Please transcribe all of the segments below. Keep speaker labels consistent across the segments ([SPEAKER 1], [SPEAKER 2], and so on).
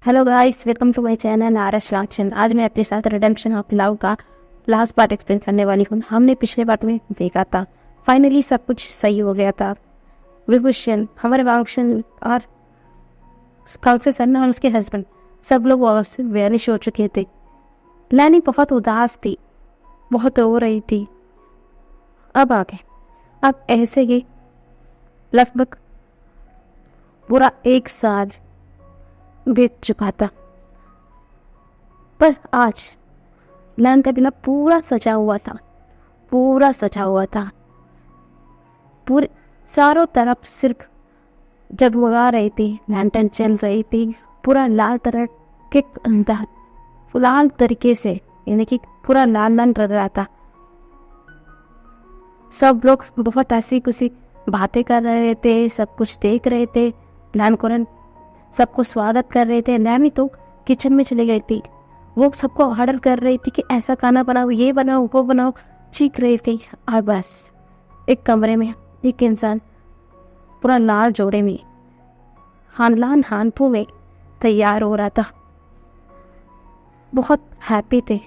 [SPEAKER 1] Hello guys, welcome to my channel RS action. आज मैं अपने साथ रिडेम्पशन ऑफ लव का लास्ट पार्ट एक्सप्लेन करने वाली हूँ। हमने पिछले पार्ट में देखा था, फाइनली सब कुछ सही हो गया था। विभूषण, हमारे वांगशन और कांसे सरना और उसके हस्बैंड सब लोग वहाँ से वैनिश हो चुके थे। लैनी बहुत उदास थी, बहुत रो रही थी। अब आगे, अब ऐसे ही लगभग पूरा 1 साल बीत चुका था, पर आज लैन का बिना पूरा सजा हुआ था, पूरा सजा हुआ था। पूरे चारों तरफ सिर्फ जगमगा रही थी, लैंटर्न चल रही थी, पूरा लाल तरह के अंदर लाल तरीके से, यानी कि पूरा लाल लाल लग रहा था। सब लोग बहुत हंसी खुशी बातें कर रहे थे, सब कुछ देख रहे थे। लैन कोरन सबको स्वागत कर रहे थे। लैनी तो किचन में चली गई थी, वो सबको ऑर्डर कर रही थी कि ऐसा खाना बनाओ, ये बनाओ, वो बनाओ, चीख रही थी। और बस एक कमरे में एक इंसान पूरा लाल जोड़े में हानलान हानपू में तैयार हो रहा था। बहुत हैप्पी थे,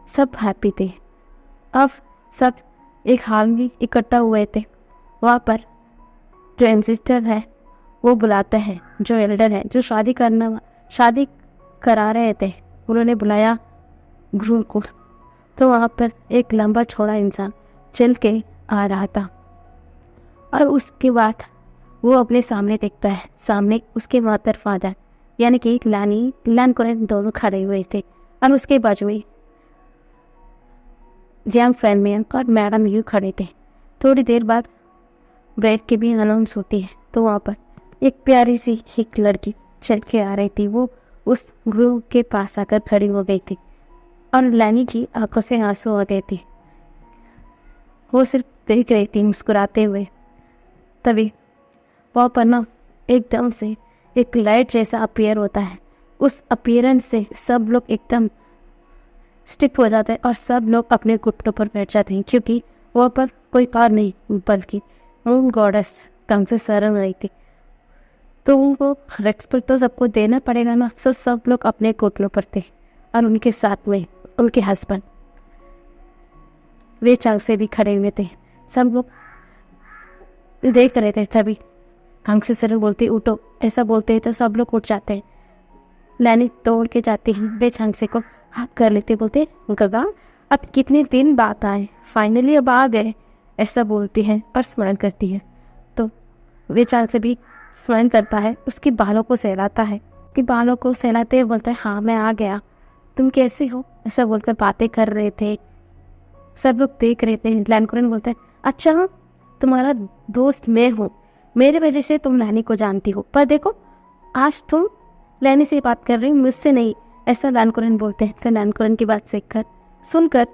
[SPEAKER 1] सब हैप्पी थे। अब सब एक हाल में इकट्ठा हुए थे। वहाँ पर जो एंसिस्टर है वो बुलाते हैं, जो एल्डर है, जो शादी करा रहे थे, उन्होंने बुलाया ग्रूम को। तो वहाँ पर एक लंबा चौड़ा इंसान चल के आ रहा था और उसके बाद वो अपने सामने देखता है। सामने उसके मदर फादर यानी कि लैन कोरेन दोनों खड़े हुए थे और उसके बाजू में जियांग फैनमियन और मैडम यू खड़े थे। थोड़ी देर बाद ब्रेक की भी अनाउंस होती है, तो वहाँ पर एक प्यारी सी एक लड़की चल के आ रही थी। वो उस गुरु के पास आकर खड़ी हो गई थी और लैनी की आंखों से आंसू आ गए थे। वो सिर्फ देख रही थी मुस्कुराते हुए। तभी वहाँ पर ना एकदम से एक लाइट जैसा अपीयर होता है। उस अपीयरेंस से सब लोग एकदम स्टिप हो जाते हैं और सब लोग अपने घुटनों पर बैठ जाते हैं, क्योंकि वहाँ पर कोई और नहीं बल्कि मून गॉडेस कांसे सरन आई थी। तो उनको रेस्पेक्ट तो सबको देना पड़ेगा ना। तो सब लोग अपने घुटनों पर थे और उनके साथ में उनके हस्बैंड वे चांग से भी खड़े हुए थे। सब लोग देख रहे थे। तभी कांसे सरन बोलती उठो, ऐसा बोलते हैं तो सब लोग उठ जाते हैं। लैनी तोड़ के जाती है, वे चांगसे को हक कर लेते, बोलते गगा अब कितने दिन बाद आए, फाइनली अब आ गए, ऐसा बोलती है और स्मरण करती है। तो वे चांगसे भी स्मरण करता है, उसके बालों को सहलाता है। कि बालों को सहलाते हुए बोलता है हाँ मैं आ गया, तुम कैसे हो, ऐसा बोलकर बातें कर रहे थे। सब लोग देख रहे थे। लैन कोरेन बोलता है अच्छा तुम्हारा दोस्त मैं हूँ, मेरे वजह से तुम लैनी को जानती हो, पर देखो आज तुम लैनी से बात कर रही हो, मुझसे नहीं, ऐसा लैन कोरेन बोलते हैं। तो लैन कोरेन की बात सुनकर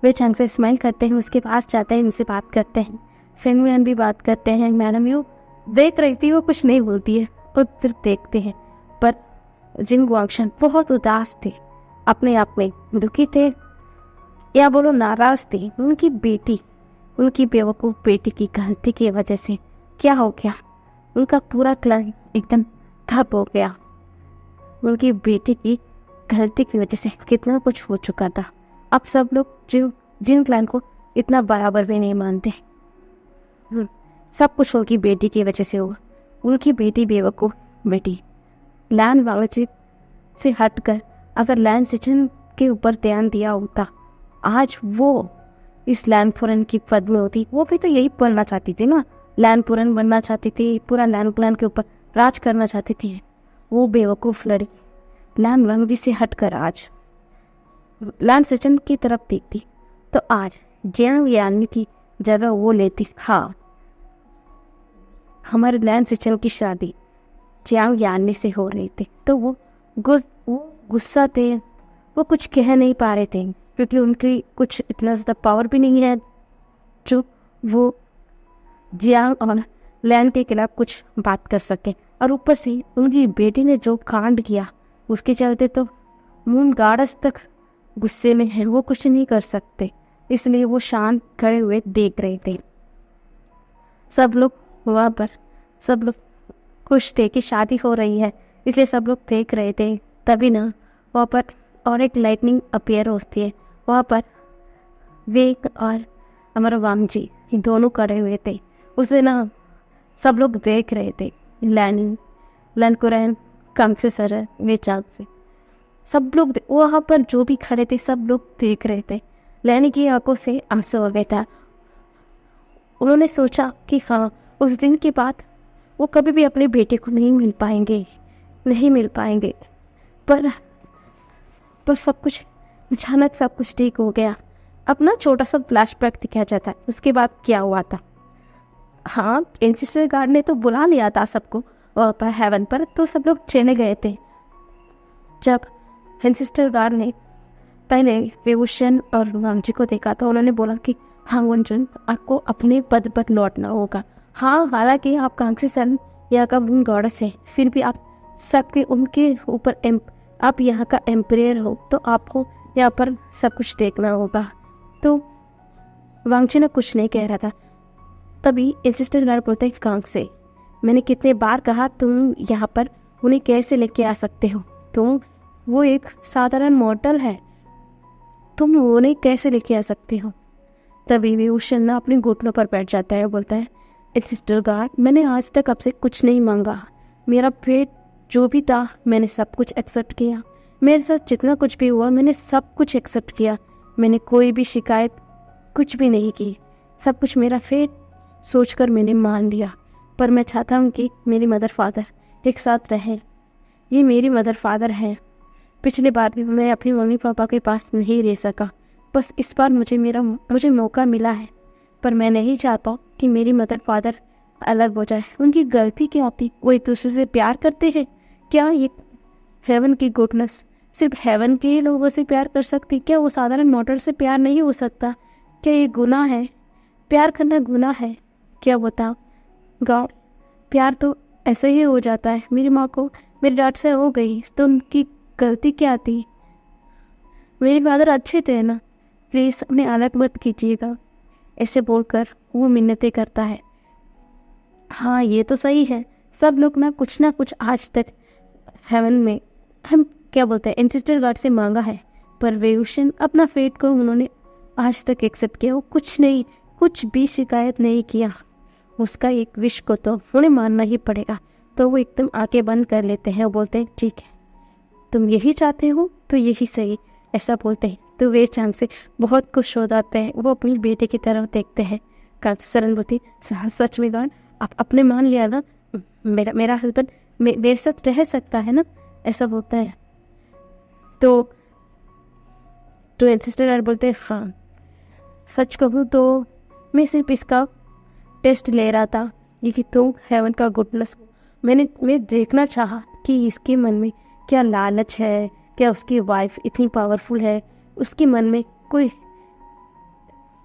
[SPEAKER 1] वे चांग से स्माइल करते हैं, उसके पास जाते हैं, उनसे बात करते हैं। फेनमियन भी बात करते हैं। मैडम यू देख रही थी, वो कुछ नहीं बोलती है, वो सिर्फ देखते हैं। पर जिन गुआंगशन बहुत उदास थे, अपने आप में दुखी थे या बोलो नाराज थे। उनकी बेवकूफ़ बेटी की गलती की वजह से क्या हो गया, उनका पूरा क्लान एकदम ठप हो गया। उनकी बेटी की गलती की वजह से कितना कुछ हो चुका था। अब सब लोग जिन क्लान को इतना बराबर भी नहीं मानते, सब कुछ उनकी बेटी की वजह से हुआ। उनकी बेटी बेवकूफ़ बेटी लैन वांगची से हटकर अगर लैन सिचन के ऊपर ध्यान दिया होता, आज वो इस लैन पुरन की पद में होती। वो भी तो यही बनना चाहती थी ना, लैन पुरन बनना चाहती थी, पूरा लैन क्लैन के ऊपर राज करना चाहती थी। वो बेवकूफ़ लड़ी लैन वांगची से हटकर आज लैन सिचन की तरफ देखती, तो आज जियांग यानी की जगह वो लेती। हाँ, हमारे लैन सिचन की शादी जियांग यानी से हो रही थी, तो वो गुस्सा थे, वो कुछ कह नहीं पा रहे थे, क्योंकि उनकी कुछ इतना ज़्यादा पावर भी नहीं है जो वो जियांग और लैन के खिलाफ कुछ बात कर सके। और ऊपर से उनकी बेटी ने जो कांड किया, उसके चलते तो मून गार्डस तक गुस्से में है, वो कुछ नहीं कर सकते, इसलिए वो शांत खड़े हुए देख रहे थे। सब लोग वहाँ पर सब लोग खुश थे कि शादी हो रही है, इसलिए सब लोग देख रहे थे। तभी ना वहाँ पर और एक लाइटनिंग अपीयर होती है। वहाँ पर वेग और हमारा वांग जी ये दोनों खड़े हुए थे। उसे ना सब लोग देख रहे थे। लैन कुरैन कांग्से सर वे चाँद से सब लोग वहाँ पर जो भी खड़े थे सब लोग देख रहे थे। लैनी की आंखों से आंसू आ गया था। उन्होंने सोचा कि हाँ, उस दिन के बाद वो कभी भी अपने बेटे को नहीं मिल पाएंगे। पर सब कुछ अचानक सब कुछ ठीक हो गया। अपना छोटा सा फ्लैशबैक दिखाया जाता है उसके बाद क्या हुआ था। हाँ, एंसेस्टर गार्ड ने तो बुला लिया था सबको वहाँ पर हेवन पर, तो सब लोग चले गए थे। जब एंसेस्टर गार्ड ने पहले विभूषण और वांगजी को देखा तो उन्होंने बोला कि हाँ वंचन, आपको अपने पद पर लौटना होगा। हाँ, हालांकि आप कांग्से सन यहाँ का मून गॉडेस है, फिर भी आप सबके उनके ऊपर आप यहाँ का एम्परेयर हो, तो आपको यहाँ पर सब कुछ देखना होगा। तो वांगजी ने कुछ नहीं कह रहा था। तभी एंसेस्टर गार्ड बोलते हैं, कांग्से, मैंने कितने बार कहा तुम यहाँ पर उन्हें कैसे लेके आ सकते हो? वो एक साधारण मॉर्टल है, तुम उन्हें कैसे लेके आ सकते हो? तभी विभूषण ना अपने घुटनों पर बैठ जाता है। बोलता है, एंसेस्टर गार्ड, मैंने आज तक आपसे कुछ नहीं मांगा। मेरा फेट जो भी था मैंने सब कुछ एक्सेप्ट किया। मेरे साथ जितना कुछ भी हुआ मैंने सब कुछ एक्सेप्ट किया। मैंने कोई भी शिकायत कुछ भी नहीं की। सब कुछ मेरा फेट सोचकर मैंने मान लिया। पर मैं चाहता हूँ कि मेरी मदर फादर एक साथ रहें। ये मेरी मदर फादर हैं। पिछली बार भी मैं अपनी मम्मी पापा के पास नहीं रह सका, बस इस बार मुझे मौका मिला है। पर मैं नहीं चाहता कि मेरी मदर फादर अलग हो जाए। उनकी गलती क्या थी? वो एक दूसरे से प्यार करते हैं। क्या ये हेवन की गुडनेस सिर्फ हेवन के ही लोगों से प्यार कर सकती? क्या वो साधारण मॉडल से प्यार नहीं हो सकता? क्या ये गुनाह है? प्यार करना गुनाह है क्या? बताओ गॉड, प्यार तो ऐसे ही हो जाता है। मेरी माँ को मेरे डैड से हो गई तो उनकी गलती क्या थी? मेरे फादर अच्छे थे ना, प्लीज़ उन्हें अलग मत कीजिएगा। ऐसे बोलकर वो मिन्नतें करता है। हाँ, ये तो सही है, सब लोग ना कुछ आज तक हेवन में हम क्या बोलते हैं एंसेस्टर गार्ड से मांगा है, पर विभूषण अपना फेट को उन्होंने आज तक एक्सेप्ट किया। वो कुछ भी शिकायत नहीं किया। उसका एक विश को तो उन्हें मानना ही पड़ेगा। तो वो एकदम आंखें बंद कर लेते हैं और बोलते हैं, ठीक है, तुम यही चाहते हो तो यही सही, ऐसा बोलते हैं। तो वे चांद से बहुत खुश हो जाते हैं। वो अपने बेटे की तरफ देखते हैं। कांग्से सरन बोलती, सच में गार्ड, आप अपने मान लिया ना, मेरा हस्बैंड मेरे साथ रह सकता है ना, ऐसा बोलता है। तो एंसेस्टर गार्ड बोलते हैं, हाँ, सच कहूँ तो मैं सिर्फ इसका टेस्ट ले रहा था कि तुम हेवन का गुडनेस। मैं देखना चाहा कि इसके मन में क्या लालच है, क्या उसकी वाइफ इतनी पावरफुल है, उसके मन में कोई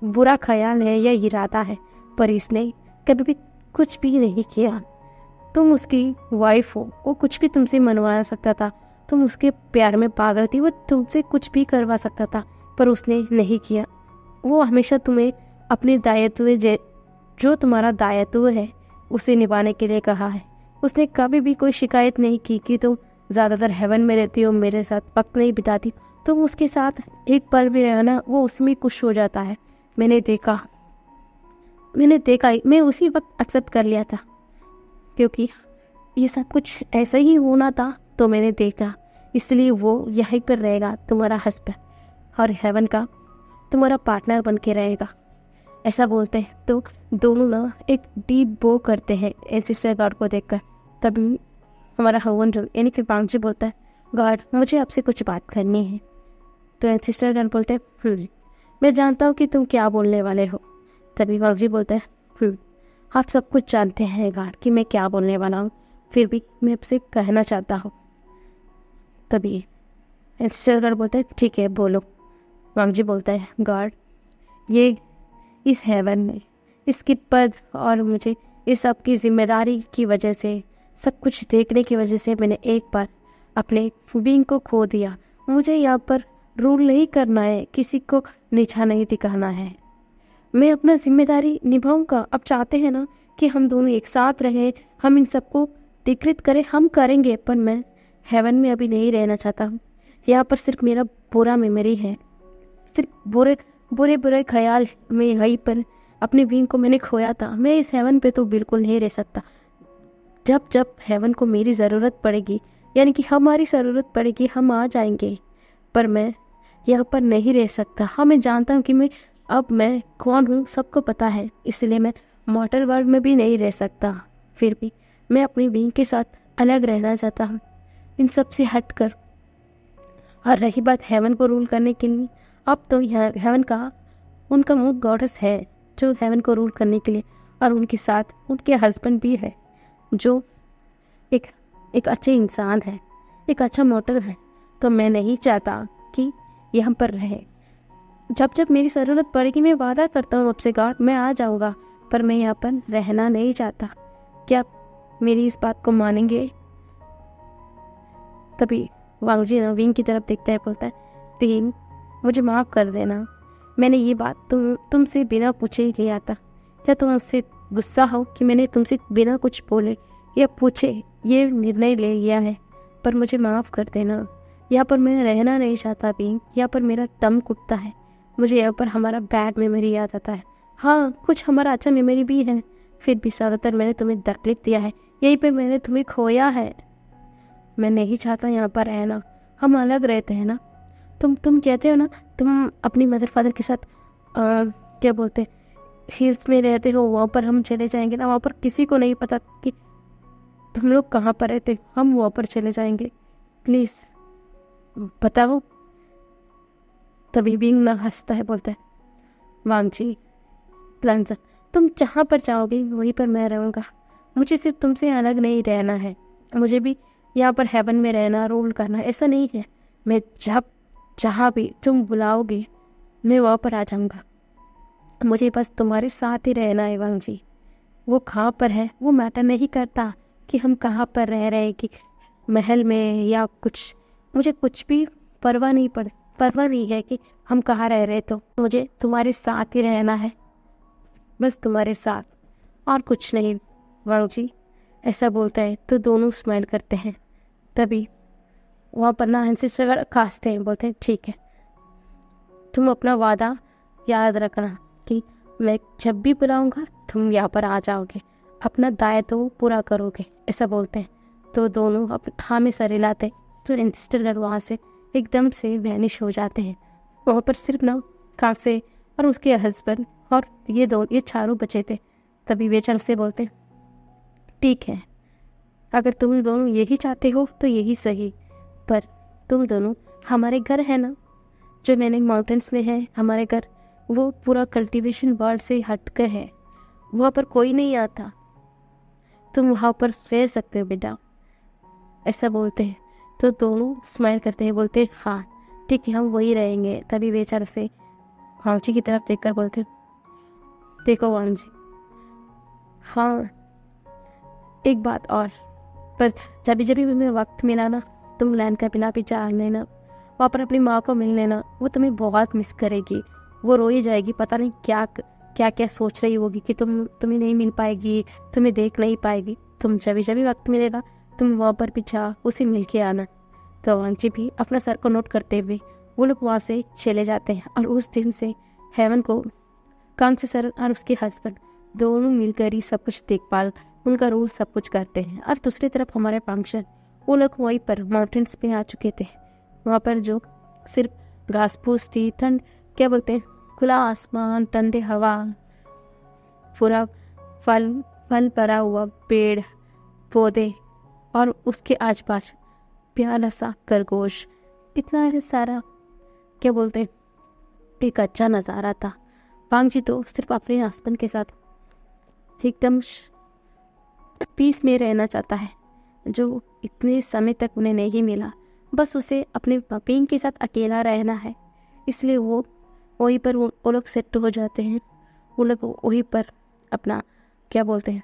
[SPEAKER 1] बुरा ख्याल है या इरादा है। पर इसने कभी भी कुछ भी नहीं किया। तुम उसकी वाइफ हो, वो कुछ भी तुमसे मनवा सकता था। तुम उसके प्यार में पागल थी, वो तुमसे कुछ भी करवा सकता था, पर उसने नहीं किया। वो हमेशा तुम्हें अपने दायित्व जो तुम्हारा दायित्व है उसे निभाने के लिए कहा है। उसने कभी भी कोई शिकायत नहीं की कि तुम ज़्यादातर हेवन में रहती हो, मेरे साथ वक्त नहीं बिताती। तुम उसके साथ एक पल भी रहना, वो उसमें खुश हो जाता है। मैंने देखा मैं उसी वक्त एक्सेप्ट कर लिया था, क्योंकि ये सब कुछ ऐसा ही होना था। तो मैंने देखा, इसलिए वो यहीं पर रहेगा, तुम्हारा हस्बैंड और हेवन का तुम्हारा पार्टनर बन के रहेगा, ऐसा बोलते हैं। तो दोनों ना एक डीप बो करते हैं एंसेस्टर गार्ड को देखकर। तभी हमारा हवन जो यानी कि वांगजी बोलता है, गार्ड, मुझे आपसे कुछ बात करनी है। तो एंसेस्टर गार्ड बोलते हैं, मैं जानता हूँ कि तुम क्या बोलने वाले हो। तभी वांगजी बोलता है, आप सब कुछ जानते हैं गार्ड कि मैं क्या बोलने वाला हूँ, फिर भी मैं आपसे कहना चाहता हूँ। तभी एंसेस्टर गार्ड बोलता है, ठीक है, बोलो। वांगजी बोलता है, गार्ड, ये इस हेवन में इसकी पद और मुझे इस सब की जिम्मेदारी की वजह से, सब कुछ देखने की वजह से मैंने एक बार अपने बीइंग को खो दिया। मुझे यहाँ पर रूल नहीं करना है, किसी को नीचा नहीं दिखाना है। मैं अपना जिम्मेदारी निभाऊंगा। अब चाहते हैं ना कि हम दोनों एक साथ रहें, हम इन सबको अधिकृत करें, हम करेंगे। पर मैं हेवन में अभी नहीं रहना चाहता हूँ। यहाँ पर सिर्फ मेरा बुरा मेमोरी है, सिर्फ बुरे बुरे बुरे ख्याल में यहीं पर अपने विंग को मैंने खोया था। मैं इस हेवन पे तो बिल्कुल नहीं रह सकता। जब जब हेवन को मेरी ज़रूरत पड़ेगी, यानी कि हमारी ज़रूरत पड़ेगी, हम आ जाएंगे, पर मैं यहाँ पर नहीं रह सकता। हाँ, मैं जानता हूँ कि मैं कौन हूँ, सबको पता है, इसलिए मैं मॉडर्न वर्ल्ड में भी नहीं रह सकता। फिर भी मैं अपनी विंग के साथ अलग रहना चाहता हूँ, इन सब से हट कर। और रही बात हेवन को रूल करने के लिए, अब तो यहाँ हेवन का उनका मूड गॉडेस है जो हेवन को रूल करने के लिए, और उनके साथ उनके हस्बैंड भी है जो एक एक अच्छे इंसान है, एक अच्छा मॉडल है। तो मैं नहीं चाहता कि यहाँ पर रहे। जब जब मेरी ज़रूरत पड़ेगी मैं वादा करता हूँ आपसे गॉड, मैं आ जाऊँगा, पर मैं यहाँ पर रहना नहीं चाहता। क्या आप मेरी इस बात को मानेंगे? तभी वांग जी ना विंग की तरफ देखता है, बोलता है, विंग मुझे माफ़ कर देना, मैंने ये बात तुमसे बिना पूछे ही किया था। क्या तुम मुझसे गुस्सा हो कि मैंने तुमसे बिना कुछ बोले या पूछे ये निर्णय ले लिया है? पर मुझे माफ़ कर देना, यहाँ पर मैं रहना नहीं चाहता विंग, यहाँ पर मेरा दम घुटता है। मुझे यहाँ पर हमारा बैड मेमोरी याद आता है। हाँ, कुछ हमारा अच्छा मेमोरी भी है, फिर भी ज़्यादातर मैंने तुम्हें तकलीफ दिया है, यहीं पर मैंने तुम्हें खोया है। मैं नहीं चाहता यहाँ पर रहना, हम अलग रहते हैं ना। तुम कहते हो ना, तुम अपनी मदर फादर के साथ क्या बोलते हिल्स में रहते हो, वहाँ पर हम चले जाएंगे ना, वहाँ पर किसी को नहीं पता कि तुम लोग कहाँ पर रहते हो, हम वहाँ पर चले जाएंगे, प्लीज़ बताओ। तभी विंग ना हंसता है, बोलता है, वांग जी प्लान्स, तुम जहाँ पर चाहोगे वहीं पर मैं रहूँगा। मुझे सिर्फ तुमसे अलग नहीं रहना है, मुझे भी यहाँ पर हेवन में रहना, रूल करना ऐसा नहीं है। मैं जब जहाँ भी तुम बुलाओगे मैं वहाँ पर आ जाऊँगा। मुझे बस तुम्हारे साथ ही रहना है वांग जी। वो कहाँ पर है वो मैटर नहीं करता कि हम कहाँ पर रह रहे हैं, कि महल में या कुछ, मुझे कुछ भी परवाह नहीं है कि हम कहाँ रह रहे। तो मुझे तुम्हारे साथ ही रहना है, बस तुम्हारे साथ, और कुछ नहीं वांग जी। ऐसा बोलता है तो दोनों स्माइल करते हैं। तभी वहाँ पर ना एंसेस्टर खासते हैं, बोलते हैं, ठीक है, तुम अपना वादा याद रखना कि मैं जब भी बुलाऊंगा तुम यहाँ पर आ जाओगे, अपना दायित्व पूरा करोगे, ऐसा बोलते हैं। तो दोनों हाँ में सर हिलाते तो एंसेस्टर वहाँ से एकदम से वैनिश हो जाते हैं। वहाँ पर सिर्फ ना कांसे और उसके हस्बैंड और ये चारों बचे थे। तभी वे चंग से बोलते हैं, ठीक है, अगर तुम दोनों यही चाहते हो तो यही सही, पर तुम दोनों हमारे घर है ना, जो मैंने माउंटेन्स में है हमारे घर, वो पूरा कल्टीवेशन वर्ल्ड से हटकर है, वहाँ पर कोई नहीं आता, तुम वहाँ पर रह सकते हो बेटा, ऐसा बोलते हैं। तो दोनों स्माइल करते हैं, बोलते हैं, हाँ ठीक है, हम वही रहेंगे। तभी बेचारे से वांग जी की तरफ देखकर बोलते हैं, देखो वांग जी, हाँ एक बात और, पर जब भी तुम्हें वक्त मिला ना, तुम लैंड का पिला भी जा लेना, वहाँ पर अपनी माँ को मिल लेना, वो तुम्हें बहुत मिस करेगी, वो रो ही जाएगी, पता नहीं क्या क्या क्या सोच रही होगी कि तुम्हें नहीं मिल पाएगी, तुम्हें देख नहीं पाएगी। तुम जब भी वक्त मिलेगा तुम वहाँ पर भी जा, उसे मिल के आना। तो वांग जी भी अपना सर को नोट करते हुए वो लोग वहाँ से चले जाते हैं। और उस दिन से हेवन को कांग से सर और उसके हस्बैंड दोनों मिलकर ही सब कुछ देखभाल, उनका रूल सब कुछ करते हैं। और दूसरी तरफ हमारे फंक्शन, वो लोग वहीं पर माउंटेन्स पे आ चुके थे, वहाँ पर जो सिर्फ घास फूस थी, ठंड क्या बोलते हैं, खुला आसमान, ठंडे हवा, पूरा फल भरा हुआ पेड़ पौधे, और उसके आसपास प्यारा सा खरगोश, इतना सारा क्या बोलते हैं, एक अच्छा नज़ारा था। वांग जी तो सिर्फ अपने हस्बैंड के साथ एकदम पीस में रहना चाहता है, जो इतने समय तक उन्हें नहीं मिला। बस उसे अपने पिंग के साथ अकेला रहना है, इसलिए वो वहीं पर वो लोग सेट हो जाते हैं। वो लोग वहीं पर अपना क्या बोलते हैं,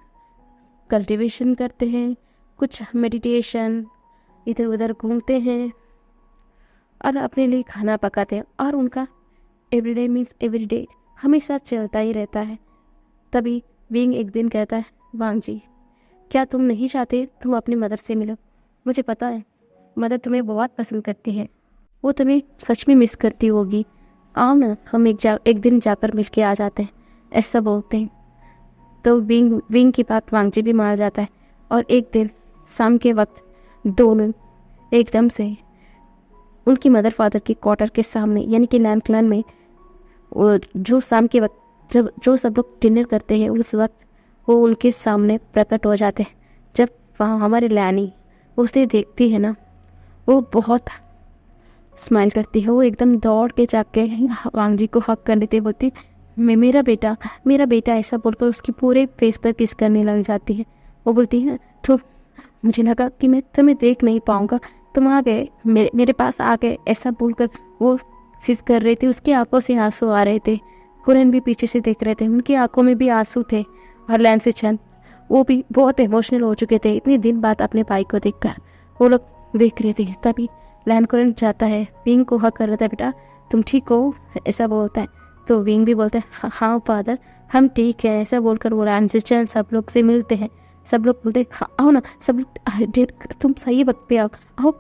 [SPEAKER 1] कल्टीवेशन करते हैं, कुछ मेडिटेशन, इधर उधर घूमते हैं और अपने लिए खाना पकाते हैं। और उनका एवरीडे मीन्स एवरीडे हमेशा चलता ही रहता है। तभी विंग एक दिन कहता है, वांग जी क्या तुम नहीं चाहते तुम अपनी मदर से मिलो? मुझे पता है मदर तुम्हें बहुत पसंद करती है, वो तुम्हें सच में मिस करती होगी। आओ ना, हम एक दिन जाकर मिल के आ जाते हैं, ऐसा बोलते हैं। तो विंग विंग की बात वांगजी भी मान जाता है। और एक दिन शाम के वक्त दोनों एकदम से उनकी मदर फादर की क्वार्टर के सामने यानी कि लैंड क्लान में जो शाम के वक्त जब जो सब लोग डिनर करते हैं उस वक्त वो उनके सामने प्रकट हो जाते हैं। जब वहाँ हमारी लैनी उसे देखती है ना, वो बहुत स्माइल करती है। वो एकदम दौड़ के जाके वांगजी को हक कर लेती है, बोलती मेरा बेटा ऐसा बोलकर उसकी पूरे फेस पर किस करने लग जाती है। वो बोलती है तो मुझे लगा कि मैं तुम्हें देख नहीं पाऊँगा, तुम आ गए, मेरे पास आ गए, ऐसा बोलकर वो किस कर रही थी। उसकी आंखों से आंसू आ रहे थे। कुरन भी पीछे से देख रहे थे, उनकी आंखों में भी आंसू थे। और लैंसी चंद वो भी बहुत इमोशनल हो चुके थे इतनी दिन बाद अपने भाई को देखकर। वो लोग देख रहे थे। तभी लैन कुरन जाता है, विंग को हक कर रहा था, बेटा तुम ठीक हो, ऐसा बोलता है। तो विंग भी बोलता है हाँ फादर हम ठीक है, ऐसा बोलकर वो लैंसी चंद सब लोग से मिलते हैं। सब लोग बोलते हैं हाँ आओ ना, सब लोग तुम सही वक्त पे आओ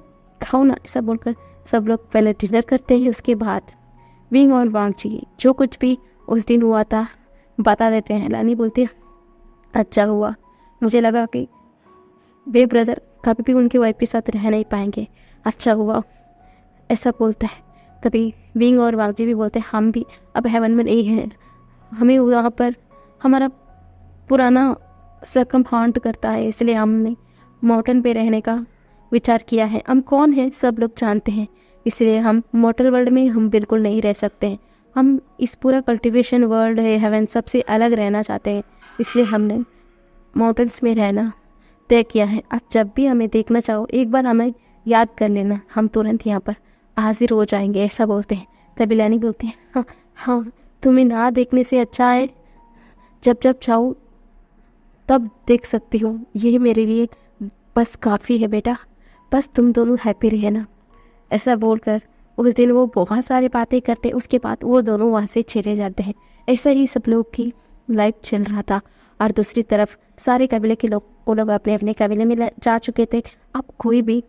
[SPEAKER 1] खाओ ना, ऐसा बोलकर सब लोग पहले डिनर करते हैं। उसके बाद विंग और वांगजी जो कुछ भी उस दिन हुआ था बता देते हैं। लानी बोलती है अच्छा हुआ, मुझे लगा कि वे ब्रदर कभी भी उनकी वाइफ के साथ रह नहीं पाएंगे, अच्छा हुआ, ऐसा बोलता है। तभी विंग और वांगजी भी बोलते हैं हम भी अब हेवन में नहीं हैं, हमें वहाँ पर हमारा पुराना सकम हॉन्ट करता है, इसलिए हमने माउंटेन पे रहने का विचार किया है। हम कौन हैं सब लोग जानते हैं, इसलिए हम मॉर्टल वर्ल्ड में हम बिल्कुल नहीं रह सकते हैं। हम इस पूरा कल्टीवेशन वर्ल्ड है हेवन सबसे अलग रहना चाहते हैं, इसलिए हमने माउंटेन्स में रहना तय किया है। आप जब भी हमें देखना चाहो एक बार हमें याद कर लेना, हम तुरंत यहाँ पर हाजिर हो जाएंगे, ऐसा बोलते हैं। तभी लैनी बोलती है हाँ हाँ तुम्हें ना देखने से अच्छा है जब जब चाहो तब देख सकती हूँ, यही मेरे लिए बस काफ़ी है बेटा, बस तुम दोनों हैप्पी रहे ना, ऐसा बोलकर उस दिन वो बहुत सारी बातें करते। उसके बाद वो दोनों वहाँ से चले जाते हैं। ऐसा ही सब लोग की लाइफ चल रहा था। और दूसरी तरफ सारे कबीले के लोग वो लोग अपने अपने कबीले में जा चुके थे। अब कोई भी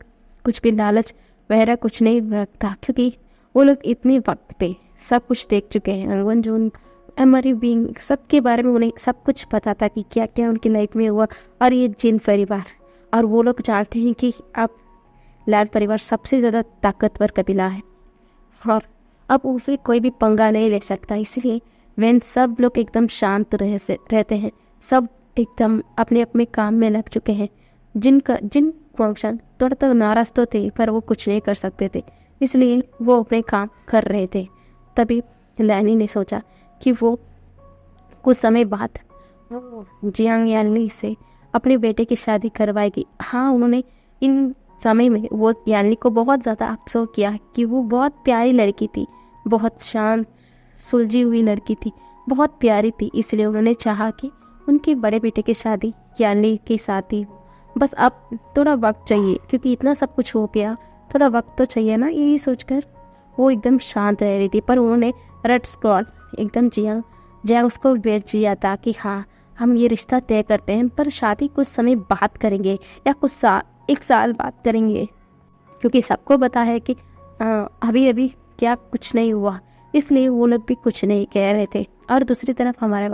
[SPEAKER 1] कुछ भी लालच वगैरह कुछ नहीं रखता, क्योंकि वो लोग इतने वक्त पे सब कुछ देख चुके हैं। अंगवन जून एमरी बीइंग सबके बारे में उन्हें सब कुछ पता था कि क्या क्या उनकी लाइफ में हुआ। और ये जिन परिवार, और वो लोग जानते हैं कि अब लैंड परिवार सबसे ज़्यादा ताकतवर कबीला है और अब उसे कोई भी पंगा नहीं ले सकता। इसलिए वैन सब लोग एकदम शांत रहते हैं, सब एकदम अपने अपने काम में लग चुके हैं। जिन फंक्शन थोड़ा तो नाराज तो थे पर वो कुछ नहीं कर सकते थे, इसलिए वो अपने काम कर रहे थे। तभी लैनी ने सोचा कि वो कुछ समय बाद वो जियांग यानली से अपने बेटे की शादी करवाएगी। हाँ, उन्होंने इन समय में वो यानली को बहुत ज़्यादा अफसोस किया कि वो बहुत प्यारी लड़की थी, बहुत शांत सुलझी हुई लड़की थी, बहुत प्यारी थी। इसलिए उन्होंने चाहा कि उनके बड़े बेटे की शादी यानली के साथ ही। बस अब थोड़ा वक्त चाहिए, क्योंकि इतना सब कुछ हो गया, थोड़ा वक्त तो चाहिए ना, यही सोचकर वो एकदम शांत रह रही थी। पर उन्होंने रेड स्क्रॉल एकदम जियांग उसको भेज दिया था कि हाँ हम ये रिश्ता तय करते हैं, पर शादी कुछ समय बाद करेंगे या एक साल बाद करेंगे, क्योंकि सबको पता है कि अभी अभी क्या कुछ नहीं हुआ, इसलिए वो लोग भी कुछ नहीं कह रहे थे। और दूसरी तरफ हमारे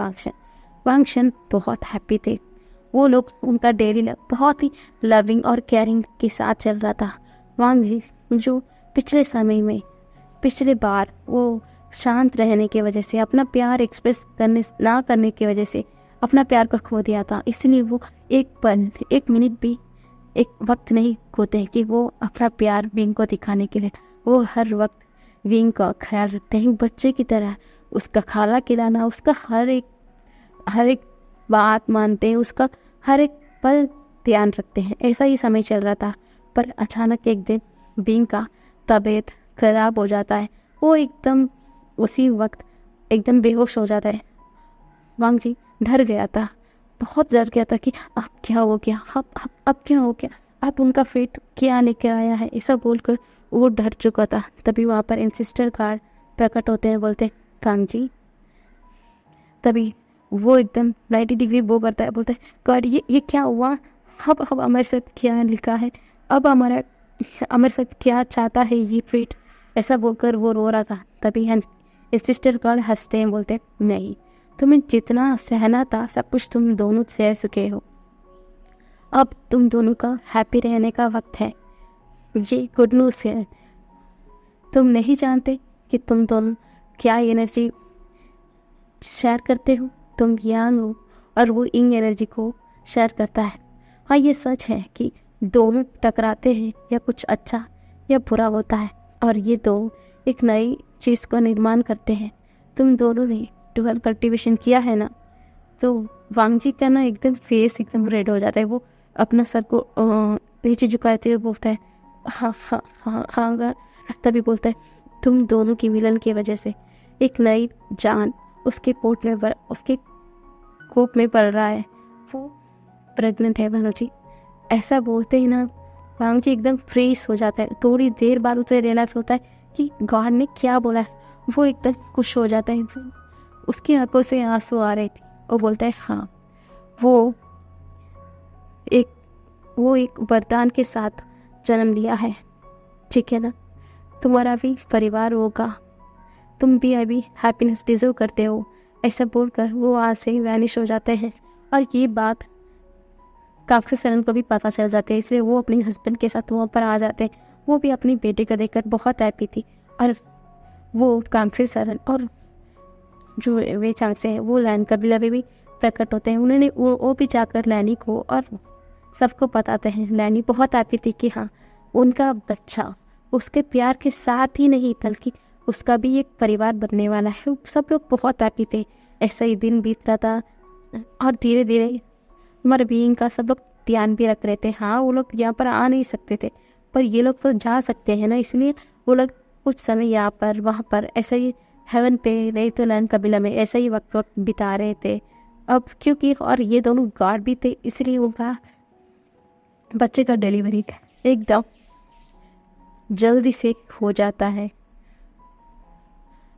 [SPEAKER 1] वांगशन बहुत हैप्पी थे। वो लोग उनका डेली बहुत ही लविंग और केयरिंग के साथ चल रहा था। वांग जी जो पिछले बार वो शांत रहने की वजह से, अपना प्यार एक्सप्रेस ना करने की वजह से अपना प्यार को खो दिया था, इसलिए वो एक पल एक मिनट भी एक वक्त नहीं खोते कि वो अपना प्यार विंग को दिखाने के लिए वो हर वक्त विंग का ख्याल रखते हैं बच्चे की तरह। उसका खाना खिलाना, उसका हर एक बात मानते हैं, उसका हर एक पल ध्यान रखते हैं। ऐसा ही समय चल रहा था, पर अचानक एक दिन विंग का तबीयत खराब हो जाता है। वो एकदम उसी वक्त एकदम बेहोश हो जाता है। वांग जी डर गया था, बहुत डर गया था कि अब क्या हो गया, अब क्या हो गया, अब उनका फेट क्या लेकर आया है, ऐसा बोलकर वो डर चुका था। तभी वहाँ पर इंसिस्टर गार्ड प्रकट होते हैं, बोलते हैं वांग जी। तभी वो एकदम 90 डिग्री वो करता है, बोलता है गार्ड ये क्या हुआ, अब हमारे साथ क्या लिखा है, अब हमारा अमर साथ क्या चाहता है ये फिट, ऐसा बोलकर वो रो रहा था। तभी सिस्टर गॉड हंसते हैं, बोलते नहीं, तुम्हें जितना सहना था सब कुछ तुम दोनों सह चुके हो, अब तुम दोनों का हैप्पी रहने का वक्त है। ये गुड न्यूज़ है। तुम नहीं जानते कि तुम दोनों क्या एनर्जी शेयर करते हो। तुम यंग हो और वो इन एनर्जी को शेयर करता है। हाँ, ये सच है कि दोनों टकराते हैं या कुछ अच्छा या बुरा होता है, और ये दो एक नई चीज़ का निर्माण करते हैं। तुम दोनों ने 12 कल्टिवेशन किया है ना, तो वांग जी का ना एकदम फेस एकदम रेड हो जाता है। वो अपना सर को नीचे झुकाते हुए बोलता है हाँ हाँ हाँ हाँ अगर। तभी बोलता है तुम दोनों की मिलन की वजह से एक नई जान उसके पोट में उसके कोप में पड़ रहा है। वो प्रेग्नेंट है भानु जी। ऐसा बोलते ही ना वांग जी एकदम फ्रीज हो जाता है। थोड़ी देर बाद उसे रियलाइज होता है कि गॉड ने क्या बोला है। वो एकदम खुश हो जाता है। उसकी आंखों से आंसू आ रहे थे। वो बोलता है हाँ, वो एक वरदान के साथ जन्म लिया है, ठीक है ना। तुम्हारा भी परिवार होगा, तुम भी अभी हैप्पीनेस डिजर्व करते हो। ऐसा बोलकर वो वहाँ से वैनिश हो जाते हैं। और ये बात काक्से सरन को भी पता चल जाती है, इसलिए वो अपने हस्बैंड के साथ वहाँ पर आ जाते हैं। वो भी अपनी बेटे को देखकर बहुत हैप्पी थी। और वो काक्से सरन और जो वे चांसे हैं वो लैन कबीला में भी प्रकट होते हैं। उन्होंने वो भी जाकर लैनी को और सबको बताते हैं। लैनी बहुत हैप्पी थी कि हाँ, उनका बच्चा उसके प्यार के साथ ही नहीं बल्कि उसका भी एक परिवार बनने वाला है। सब लोग बहुत हैप्पी थे। ऐसा ही दिन बीत रहा था और धीरे धीरे हमारे बीइंग का सब लोग ध्यान भी रख रहे थे। हाँ, वो लोग यहाँ पर आ नहीं सकते थे, पर ये लोग तो जा सकते हैं ना, इसलिए वो लोग कुछ समय यहाँ पर वहाँ पर ऐसा ही हेवन पे नहीं तो लैन कबीला में ऐसा ही वक्त बिता रहे थे। अब क्योंकि और ये दोनों गार्ड भी थे, इसलिए उनका बच्चे का डिलीवरी एकदम जल्दी से हो जाता है।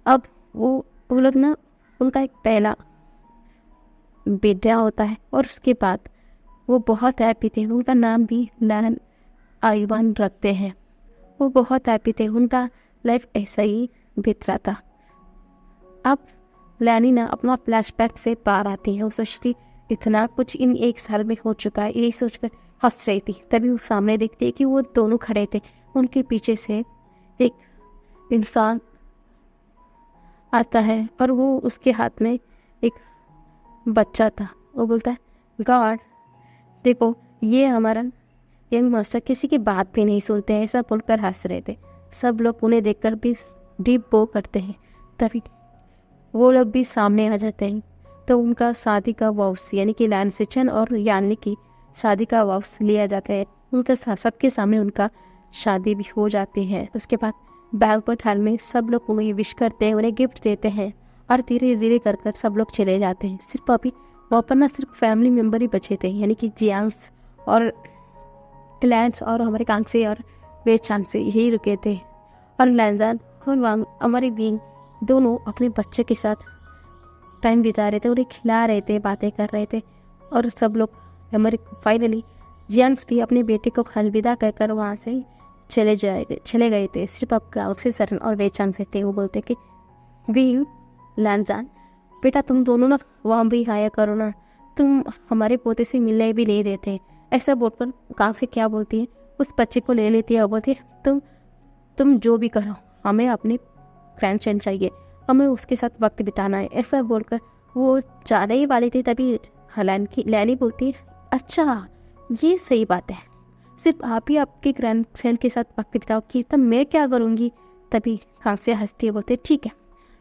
[SPEAKER 1] अब वो लोग ना, उनका एक पहला बेटा होता है और उसके बाद वो बहुत हैप्पी थे। उनका नाम भी लैन आईवान रखते हैं। वो बहुत हैप्पी थे, उनका लाइफ ऐसा ही बीत रहा था। अब लैनी ना अपना फ्लैशबैक से पार आती है। वो सोचती इतना कुछ इन एक साल में हो चुका है, यही सोचकर हंस रही थी। तभी वो सामने देखती है कि वो दोनों खड़े थे। उनके पीछे से एक इंसान आता है और वो उसके हाथ में एक बच्चा था। वो बोलता है गॉड देखो, ये हमारा यंग मास्टर किसी की बात भी नहीं सुनते हैं। ऐसा बोलकर हंस रहे थे। सब लोग उन्हें देखकर भी डीप बो करते हैं। तभी वो लोग भी सामने आ जाते हैं। तो उनका शादी का वाउस यानी कि लैन सिचन और यानी की शादी का वाउस लिया जाता है। उनका सबके सामने उनका शादी भी हो जाती है। उसके बाद बैंक्वेट हॉल में सब लोग उन्हें विश करते हैं, उन्हें गिफ्ट देते हैं और धीरे धीरे कर सब लोग चले जाते हैं। सिर्फ अभी वहाँ पर ना सिर्फ फैमिली मेम्बर ही बचे थे, यानी कि जियांग्स और लैंस और हमारे कांगसे और वे चांगसे यही रुके थे। और लैंजान और वांग हमारे बींग दोनों अपने बच्चे के साथ टाइम बिता रहे थे, उन्हें खिला रहे थे, बातें कर रहे थे। और सब लोग हमारे फाइनली जियांग्स भी अपने बेटे को अलविदा कहकर वहाँ से चले गए थे। सिर्फ अब कांगसे सरन और वे चांगसे थे। वो बोलते कि वी लैंजान बेटा तुम दोनों ना वहाँ भी आया करो ना, तुम हमारे पोते से मिलने भी नहीं देते। ऐसा बोलकर कांगसे क्या बोलती है, उस बच्चे को ले लेती है और बोलती है तुम जो भी करो, हमें अपने ग्रैंडसन चाहिए, हमें उसके साथ वक्त बिताना है। ऐसा बोलकर वो जाने ही वाली थी। तभी लैनी बोलती है अच्छा ये सही बात है, सिर्फ आप ही आपके ग्रैंडसन के साथ वक्त बिताओगी, तब मैं क्या करूँगी। तभी कांगसे हंसती है, बोलते ठीक है,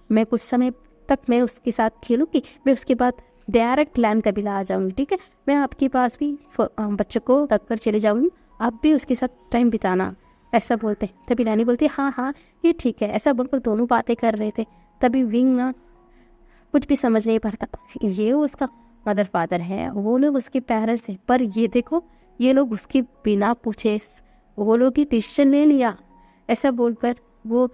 [SPEAKER 1] मैं कुछ समय तक मैं उसके साथ खेलूँगी, मैं उसके बाद डायरेक्ट लैन कबीला आ जाऊँगी, ठीक है। मैं आपके पास भी बच्चों को रख कर चले जाऊँगी, आप भी उसके साथ टाइम बिताना। ऐसा बोलते हैं। तभी लैनी बोलती है हाँ हाँ ये ठीक है। ऐसा बोलकर दोनों बातें कर रहे थे। तभी विंग ना कुछ भी समझ नहीं पाता, ये उसका मदर फादर है, वो लोग उसके पेरेंट्स हैं, पर ये देखो ये लोग उसके बिना पूछे वो लोग ही डिसीजन ले लिया। ऐसा बोलकर वो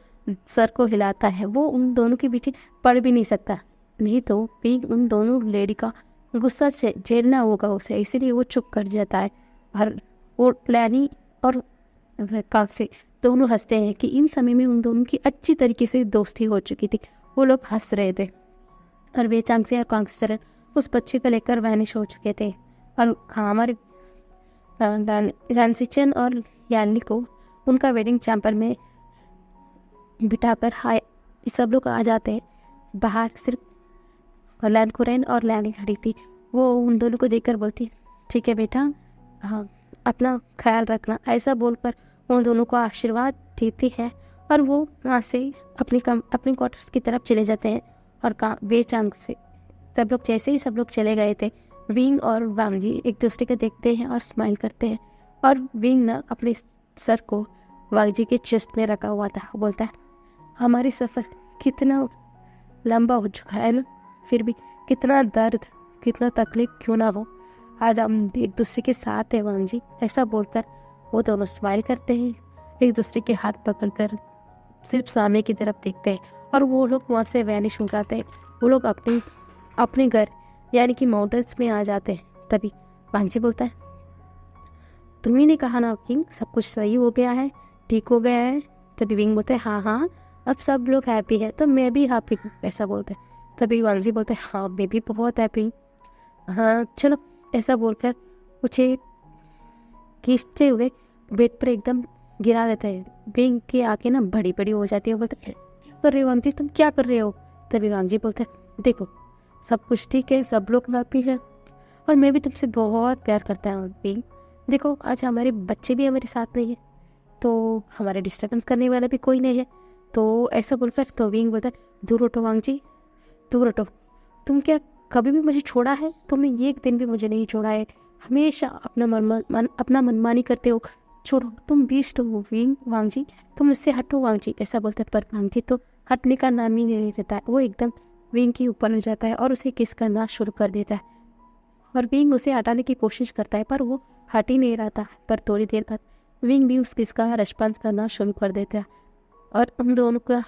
[SPEAKER 1] सर को हिलाता है। वो उन दोनों के पीछे पड़ भी नहीं सकता, नहीं तो भी उन दोनों लेडी का गुस्सा से झेलना होगा उसे, इसीलिए वो चुप कर जाता है। और वो लैनी और कांग से दोनों हंसते हैं कि इन समय में उन दोनों की अच्छी तरीके से दोस्ती हो चुकी थी। वो लोग हंस रहे थे और वे चांग से और कांग से उस बच्चे को लेकर वैनिश हो चुके थे। और हमारे रैंसिचन और यानली को उनका वेडिंग चैम्बर में बिठाकर हाय सब लोग आ जाते हैं। बाहर सिर्फ लैन कुरैन और लैनी खड़ी थी। वो उन दोनों को देखकर बोलती, ठीक है बेटा, हाँ अपना ख्याल रखना, ऐसा बोलकर उन दोनों को आशीर्वाद देती है। और वो वहाँ से अपनी क्वार्टर्स की तरफ चले जाते हैं। और वे चांग से सब लोग चले गए थे, विंग और वांग जी एक दूसरे को देखते हैं और स्माइल करते हैं। और विंग ना अपने सर को वांग जी के चेस्ट में रखा हुआ था। बोलता है, हमारी सफ़र कितना लंबा हो चुका है ना, फिर भी कितना दर्द कितना तकलीफ क्यों ना हो, आज हम एक दूसरे के साथ हैं वांग जी। ऐसा बोलकर वो दोनों स्माइल करते हैं, एक दूसरे के हाथ पकड़कर सिर्फ सामने की तरफ देखते हैं। और वो लोग वहाँ से वैनिश हो जाते हैं। वो लोग अपने घर यानी कि माउंटेन्स में आ जाते हैं। तभी वांग जी बोलता है, तुम्ही ने कहा ना किंग सब कुछ सही हो गया है, ठीक हो गया है। तभी विंग बोलते हैं, हाँ अब सब लोग हैप्पी है तो मैं भी हैप्पी हूँ, ऐसा बोलते हैं। तभी वांग जी बोलते हैं, हाँ मैं भी बहुत हैप्पी हूँ, हाँ चलो। ऐसा बोलकर मुझे खींचते हुए बेड पर एकदम गिरा देता है। विंग की आंखें ना बड़ी बड़ी हो जाती है। बोलते, क्या कर रहे हो वांग जी, तुम क्या कर रहे हो? तभी वांग जी बोलते हैं, देखो सब कुछ ठीक है, सब लोग हैप्पी है और मैं भी तुमसे बहुत प्यार करता हूँ विंग। देखो आज हमारे बच्चे भी हमारे साथ नहीं है तो हमारे डिस्टर्बेंस करने वाला भी कोई नहीं है। तो ऐसा बोलकर तो विंग बोलता है, दूर हटो वांग जी, दूर हटो। तुम क्या कभी भी मुझे छोड़ा है? तुमने एक दिन भी मुझे नहीं छोड़ा है, हमेशा अपना मनमानी करते हो। छोड़ो, तुम बीस्ट हो विंग वांग जी, तुम इससे हटो वांग जी, ऐसा बोलते हैं। पर वांग जी तो हटने का नाम ही नहीं रहता है। वो एकदम विंग के ऊपर हो जाता है और उसे किस करना शुरू कर देता है। और विंग उसे हटाने की कोशिश करता है पर वो हट ही नहीं रहा था। पर थोड़ी देर बाद विंग भी उस किस का रिस्पॉन्स करना शुरू कर देता है और उन दोनों का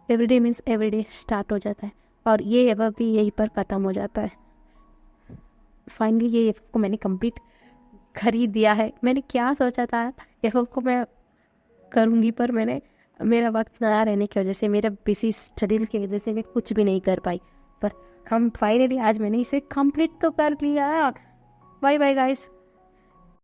[SPEAKER 1] एवरीडे मीन्स एवरीडे स्टार्ट हो जाता है। और ये एवर भी यहीं पर ख़त्म हो जाता है। फाइनली ये एफ को मैंने कंप्लीट खरीद दिया है। मैंने क्या सोचा था एफ को मैं करूँगी, पर मेरा वक्त ना रहने की वजह से, मेरा बिजी शेड्यूल की वजह से मैं कुछ भी नहीं कर पाई। पर हम फाइनली आज मैंने इसे कंप्लीट तो कर लिया। Bye bye guys.